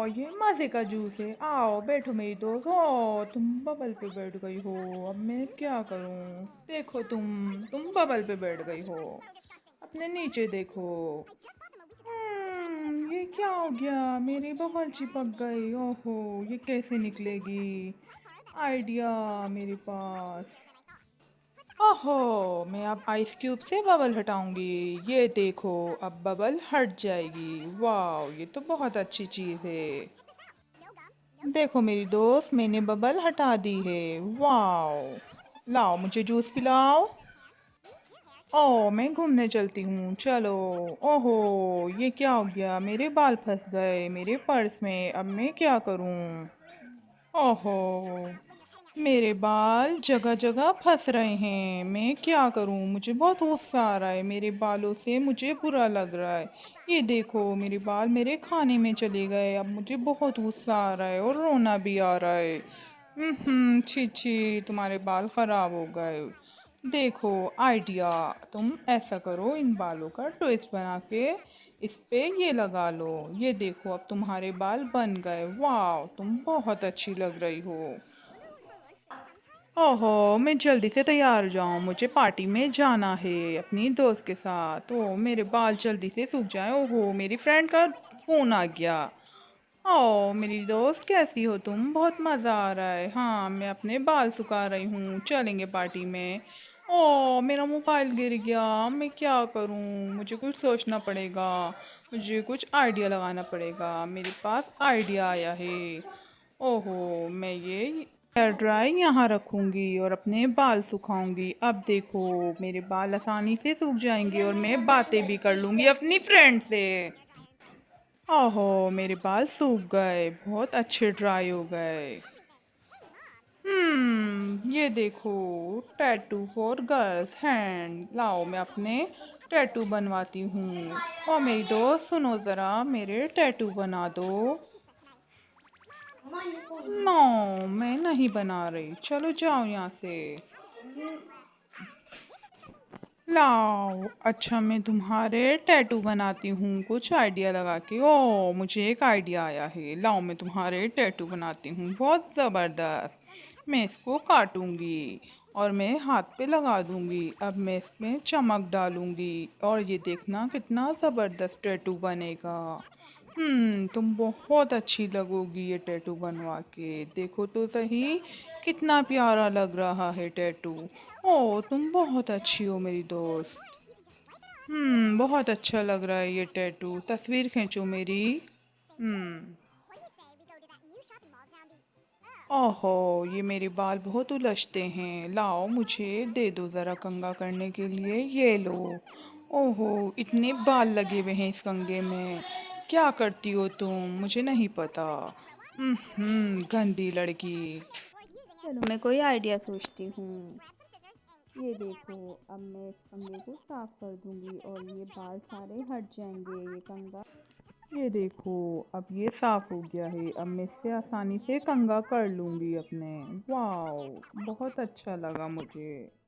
ये मज़े का जूस है। आओ बैठो मेरी दोस्त। तुम बबल पे बैठ गई हो। अब मैं क्या करूं? देखो तुम बबल पे बैठ गई हो। अपने नीचे देखो। ये क्या हो गया? मेरी बबल चिपक गई। ओहो, ये कैसे निकलेगी? आइडिया मेरे पास। ओहो, मैं अब आइस क्यूब से बबल हटाऊंगी। ये देखो, अब बबल हट जाएगी। वाह, ये तो बहुत अच्छी चीज़ है। देखो मेरी दोस्त, मैंने बबल हटा दी है। वाह, लाओ मुझे जूस पिलाओ। मैं घूमने चलती हूँ, चलो। ओहो, ये क्या हो गया? मेरे बाल फंस गए मेरे पर्स में। अब मैं क्या करूँ? ओहो, मेरे बाल जगह जगह फंस रहे हैं। मैं क्या करूं? मुझे बहुत गुस्सा आ रहा है। मेरे बालों से मुझे बुरा लग रहा है। ये देखो, मेरे बाल मेरे खाने में चले गए। अब मुझे बहुत गुस्सा आ रहा है और रोना भी आ रहा है। छी छी, तुम्हारे बाल खराब हो गए। देखो आइडिया, तुम ऐसा करो, इन बालों का ट्विस्ट बना के इस पे ये लगा लो। ये देखो, अब तुम्हारे बाल बन गए। वाह, तुम बहुत अच्छी लग रही हो। ओहो, मैं जल्दी से तैयार हो जाऊं। मुझे पार्टी में जाना है अपनी दोस्त के साथ। मेरे बाल जल्दी से सूख जाएं। ओहो, मेरी फ्रेंड का फोन आ गया। मेरी दोस्त कैसी हो तुम? बहुत मज़ा आ रहा है। हाँ, मैं अपने बाल सुखा रही हूँ। चलेंगे पार्टी में। मेरा मोबाइल गिर गया। मैं क्या करूँ? मुझे कुछ सोचना पड़ेगा। मुझे कुछ आइडिया लगाना पड़ेगा। मेरे पास आइडिया आया है। ओहो, मैं ये हेयर ड्राई यहाँ रखूंगी और अपने बाल सुखाऊंगी। अब देखो, मेरे बाल आसानी से सूख जाएंगे और मैं बातें भी कर लूंगी अपनी फ्रेंड से। ओहो, मेरे बाल सूख गए, बहुत अच्छे ड्राई हो गए। ये देखो, टैटू फॉर गर्ल्स हैंड। लाओ, मैं अपने टैटू बनवाती हूँ। मेरी दोस्त सुनो ज़रा, मेरे टैटू बना दो। नो, मैं नहीं बना रही। चलो जाओ यहाँ से। लाओ, अच्छा मैं तुम्हारे टैटू बनाती हूँ कुछ आइडिया लगा के। मुझे एक आइडिया आया है। लाओ, मैं तुम्हारे टैटू बनाती हूँ बहुत ज़बरदस्त। मैं इसको काटूंगी और मैं हाथ पे लगा दूंगी। अब मैं इसमें चमक डालूंगी और ये देखना कितना ज़बरदस्त टैटू बनेगा। तुम बहुत अच्छी लगोगी ये टैटू बनवा के। देखो तो सही, कितना प्यारा लग रहा है टैटू। तुम बहुत अच्छी हो मेरी दोस्त। बहुत अच्छा लग रहा है ये टैटू। तस्वीर खींचो मेरी। हम्म ओहो, ये मेरे बाल बहुत उलझते हैं। लाओ, मुझे दे दो ज़रा कंघा करने के लिए। ये लो। ओहो, इतने बाल लगे हुए हैं इस कंघे में। क्या करती हो तुम? मुझे नहीं पता। गंदी लड़की। चलो, मैं कोई आइडिया सोचती हूँ। ये देखो, अब मैं इस कंघे को साफ कर दूंगी और ये बाल सारे हट जाएंगे। ये कंघा, ये देखो, अब ये साफ हो गया है। अब मैं इससे आसानी से कंघा कर लूंगी अपने। वाओ, बहुत अच्छा लगा मुझे।